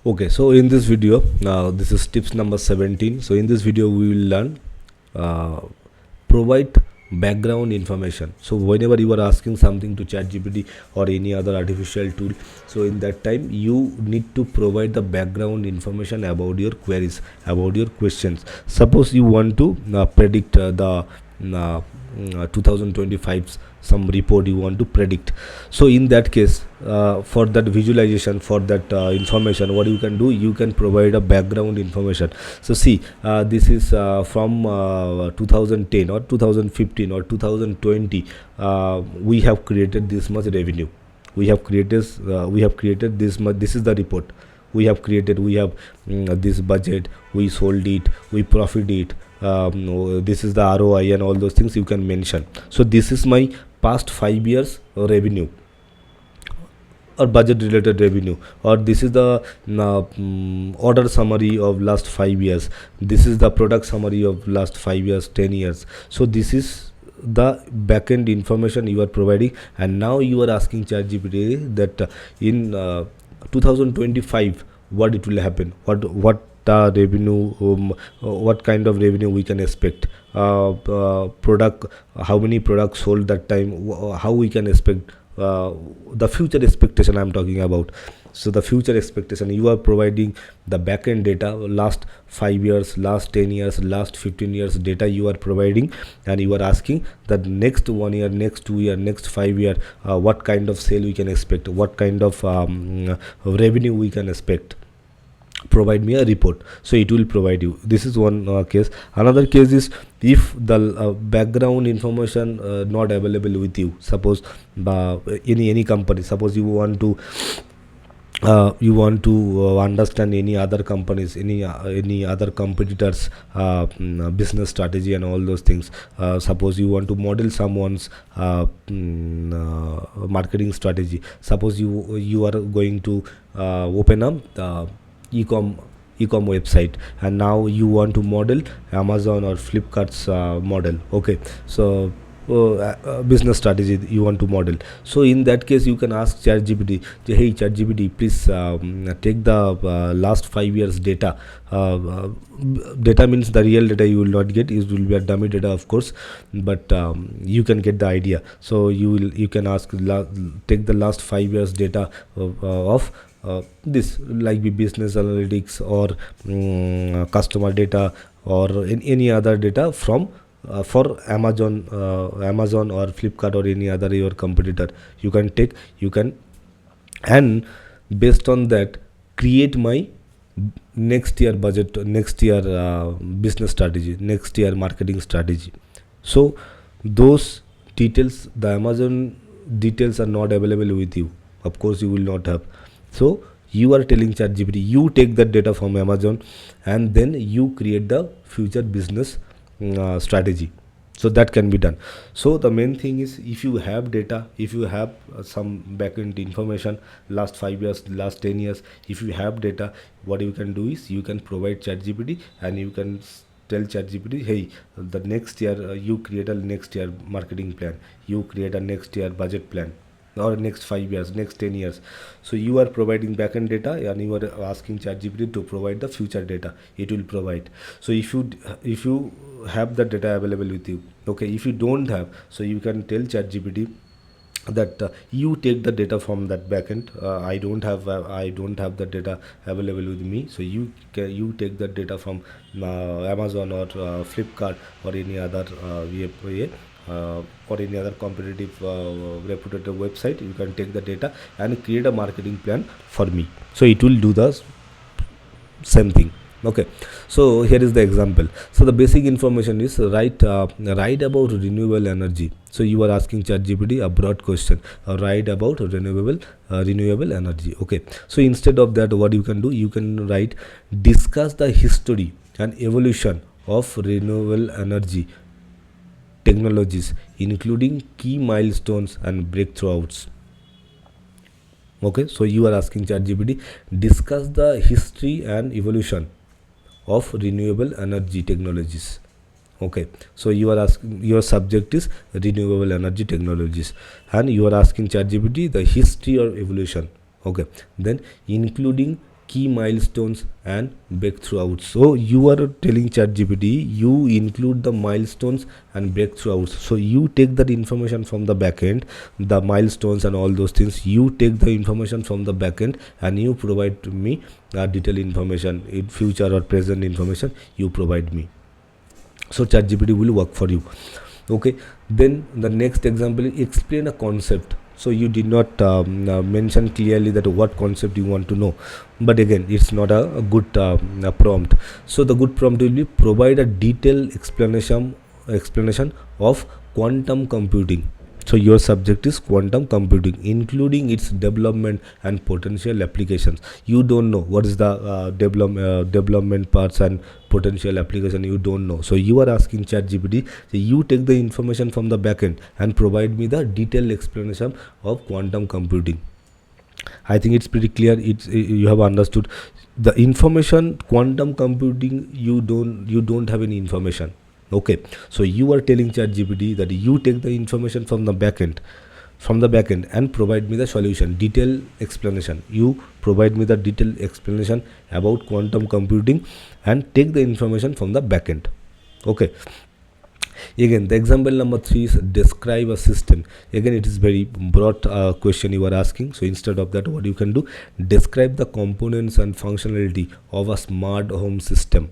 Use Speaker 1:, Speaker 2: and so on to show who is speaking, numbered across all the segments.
Speaker 1: Okay, so in this video, this is tips number 17. So in this video we will learn uh, provide background information. So whenever you are asking something to ChatGPT or any other artificial tool, so in that time you need to provide the background information about your queries, about your questions. Suppose you want to predict the 2025's some report you want to predict. So in that case, for that visualization, for that information, what you can do, you can provide a background information. So see, this is from 2010 or 2015 or 2020. We have created this much revenue, we have created this much, this is the report we have created, we have this budget, we sold it, we profit it, this is the ROI and all those things you can mention. So this is my past 5 years revenue or budget related revenue, or this is the order summary of last 5 years, this is the product summary of last 5 years, 10 years. So this is the backend information you are providing, and now you are asking ChatGPT that in 2025 what it will happen, what revenue, what kind of revenue we can expect, product, how many products sold that time, how we can expect, the future expectation I am talking about. So the future expectation, you are providing the backend data, last 5 years, last 10 years, last 15 years data you are providing, and you are asking that next 1 year, next 2 year, next 5 year, what kind of sale we can expect, what kind of revenue we can expect, provide me a report. So it will provide you. This is one case. Another case is if the background information not available with you. Suppose any company, suppose you want to understand any other companies, any other competitors business strategy and all those things. Suppose you want to model someone's marketing strategy. Suppose you are going to open up e-com website, and now you want to model Amazon or Flipkart's model. Okay, so business strategy you want to model. So in that case you can ask ChatGPT, hey ChatGPT, please take the last 5 years data. Data means the real data you will not get, it will be a dummy data of course, but you can get the idea. So you can ask take the last 5 years data of this, like be business analytics or customer data or any other data from for Amazon or Flipkart or any other your competitor. You can take, you can, and based on that create my next year budget, next year business strategy, next year marketing strategy. So those details, the Amazon details are not available with you, of course you will not have. So you are telling ChatGPT, you take that data from Amazon and then you create the future business strategy. So that can be done. So the main thing is, if you have data, if you have some backend information, last 5 years, last 10 years, if you have data, what you can do is you can provide ChatGPT and you can tell ChatGPT, hey, the next year you create a next year marketing plan, you create a next year budget plan, or next 5 years, next 10 years. So you are providing backend data and you are asking ChatGPT to provide the future data, it will provide. So if you have the data available with you, okay, if you don't have, so you can tell ChatGPT that you take the data from that backend. I don't have the data available with me, so you take the data from Amazon or Flipkart or any other or any other competitive reputed website. You can take the data and create a marketing plan for me. So it will do the same thing. Okay, so here is the example. So the basic information is write about renewable energy. So you are asking ChatGPT a broad question, write about renewable energy. Okay, so instead of that, what you can do, you can write, discuss the history and evolution of renewable energy technologies, including key milestones and breakthroughs. Okay, so you are asking ChatGPT, discuss the history and evolution of renewable energy technologies. Okay, so you are asking, your subject is renewable energy technologies, and you are asking ChatGPT the history or evolution. Okay, then including key milestones and breakthroughs. So you are telling ChatGPT, you include the milestones and breakthroughs. So you take that information from the backend, the milestones and all those things. You take the information from the backend and you provide to me detailed information in future or present information. You provide me. So ChatGPT will work for you. Okay, then the next example is explain a concept. So you did not mention clearly that what concept you want to know, but again it's not a good prompt. So the good prompt will be provide a detailed explanation of quantum computing. So your subject is quantum computing, including its development and potential applications. You don't know what is the development parts and potential application. You don't know. So you are asking ChatGPT. So you take the information from the backend and provide me the detailed explanation of quantum computing. I think it's pretty clear. You have understood the information. Quantum computing, you don't have any information. Okay, so you are telling ChatGPT that you take the information from the backend and provide me the solution, detailed explanation. You provide me the detailed explanation about quantum computing and take the information from the backend. Okay, again the example number 3 is describe a system. Again it is very broad question you are asking. So instead of that, what you can do, describe the components and functionality of a smart home system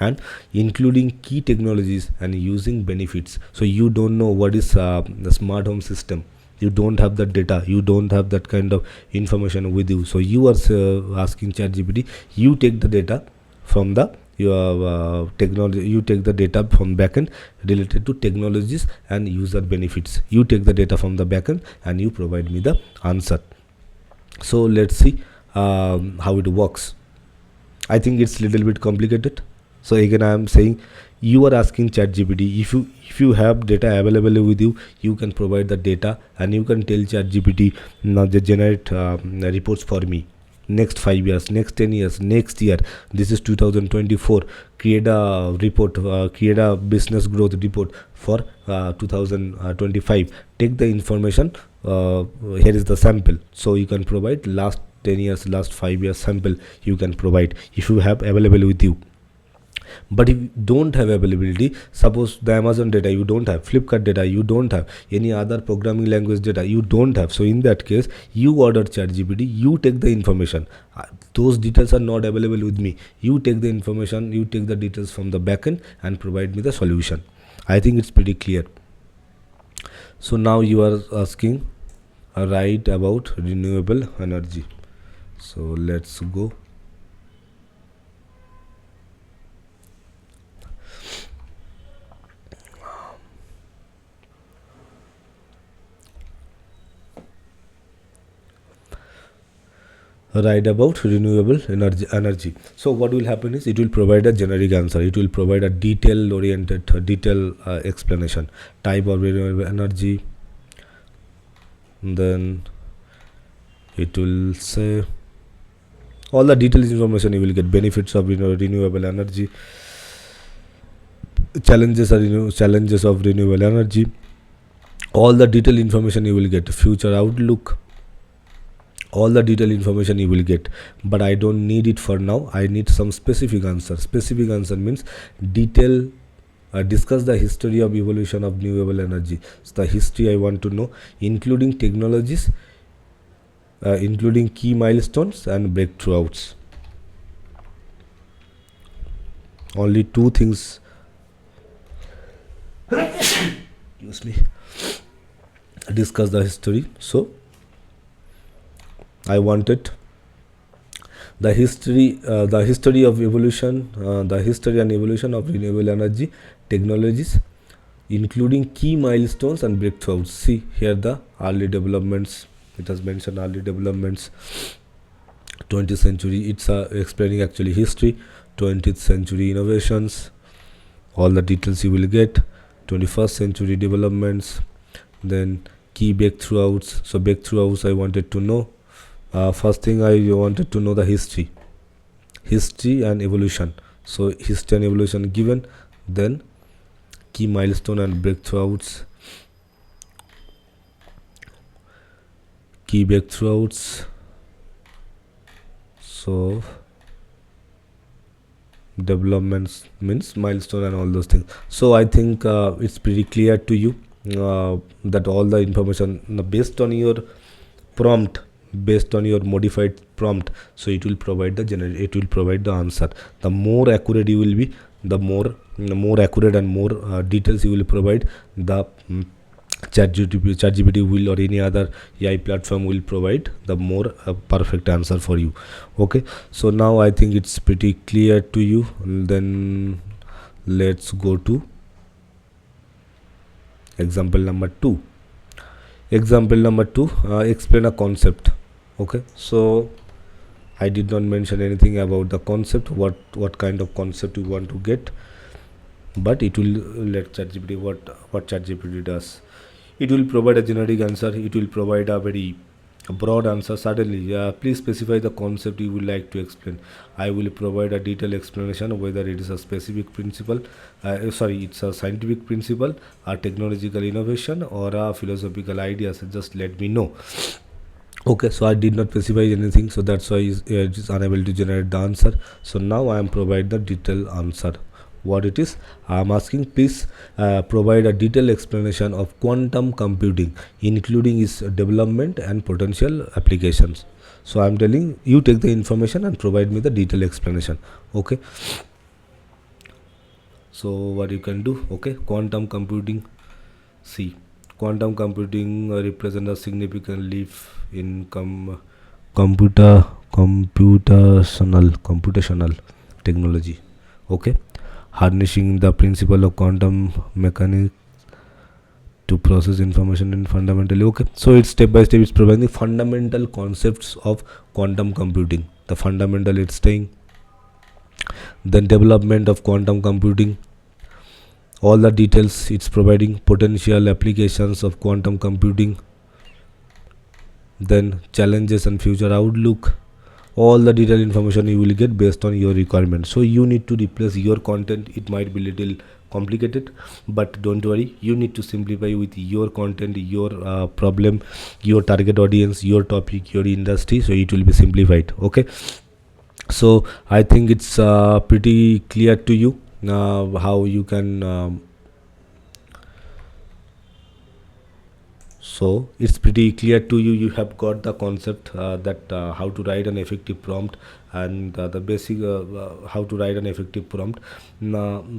Speaker 1: and including key technologies and using benefits. So you don't know what is the smart home system. You don't have that data, you don't have that kind of information with you. So you are asking ChatGPT, you take the data from the your technology, you take the data from backend related to technologies and user benefits. You take the data from the backend and you provide me the answer. So let's see how it works. I think it's little bit complicated. So again I am saying, you are asking ChatGPT, if you have data available with you, you can provide the data and you can tell ChatGPT, now they generate reports for me. Next 5 years, next 10 years, next year, this is 2024, create a report, create a business growth report for 2025. Take the information, here is the sample. So you can provide last 10 years, last 5 years sample you can provide if you have available with you. But if you don't have availability, suppose the Amazon data you don't have, Flipkart data you don't have, any other programming language data you don't have, so in that case you order ChatGPT, you take the information. Those details are not available with me. You take the information, you take the details from the backend and provide me the solution. I think it's pretty clear. So now you are asking write about renewable energy. So let's go. Write about renewable energy. So what will happen is, it will provide a generic answer. It will provide a detail oriented explanation. Type of renewable energy, then it will say all the details information you will get. Benefits of renewable energy, challenges of renewable energy, all the detailed information you will get. Future outlook, all the detailed information you will get. But I don't need it for now. I need some specific answer. Specific answer means detail, discuss the history of evolution of renewable energy. So the history I want to know, including technologies, including key milestones and breakthroughs. Only two things. Excuse me. Discuss the history. So I wanted the history of evolution, the history and evolution of renewable energy technologies, including key milestones and breakthroughs. See here the early developments. It has mentioned early developments. 20th century. It's explaining actually history. 20th century innovations. All the details you will get. 21st century developments. Then key breakthroughs. So breakthroughs I wanted to know. First thing I wanted to know the history and evolution. So history and evolution given, then key milestone and breakthroughs, So developments means milestone and all those things. So I think it's pretty clear to you that all the information based on your prompt, based on your modified prompt, so it will provide it will provide the answer. The more accurate you will be, the more accurate and more details you will provide, the ChatGPT will, or any other AI platform will provide the more perfect answer for you. Okay, so now I think it's pretty clear to you. Then let's go to example number 2. Example number 2, explain a concept. Okay, so I did not mention anything about the concept, what kind of concept you want to get, but it will let ChatGPT what ChatGPT does. It will provide a generic answer. It will provide a very broad answer. Certainly, please specify the concept you would like to explain. I will provide a detailed explanation, whether it is a specific principle, it's a scientific principle, a technological innovation, or a philosophical idea. So just let me know. Okay, so I did not specify anything, so that's why it is unable to generate the answer. So now I am provide the detailed answer. What it is, I am asking, please provide a detailed explanation of quantum computing, including its development and potential applications. So I am telling you, take the information and provide me the detailed explanation. Okay, so what you can do, okay, quantum computing. See, quantum computing represents a significant leap in computational technology. Okay, harnessing the principle of quantum mechanics to process information in fundamentally. Okay, so it's step by step. It's providing the fundamental concepts of quantum computing. The fundamental it's saying. Then development of quantum computing, all the details it's providing, potential applications of quantum computing, then challenges and future outlook, all the detailed information you will get based on your requirement. So you need to replace your content. It might be little complicated, but don't worry, you need to simplify with your content, your problem, your target audience, your topic, your industry, so it will be simplified. Okay, so I think it's pretty clear to you how you can so it's pretty clear to you. You have got the concept that how to write an effective prompt, and the basic how to write an effective prompt.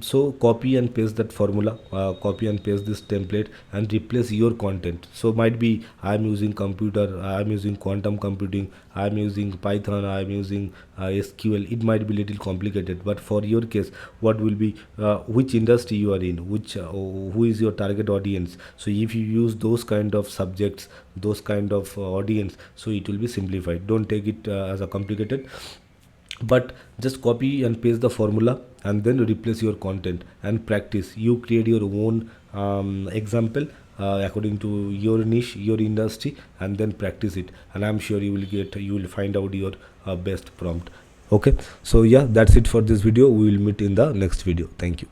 Speaker 1: So copy and paste that formula, copy and paste this template and replace your content. So might be I'm using computer, I'm using quantum computing, I'm using Python, I'm using SQL. It might be little complicated, but for your case, what will be which industry you are in, which who is your target audience. So if you use those kind of subjects, those kind of audience, so it will be simplified. Don't take it as a complicated, but just copy and paste the formula and then replace your content and practice. You create your own example according to your niche, your industry, and then practice it, and I'm sure you will find out your best prompt. Okay, so yeah, that's it for this video. We will meet in the next video. Thank you.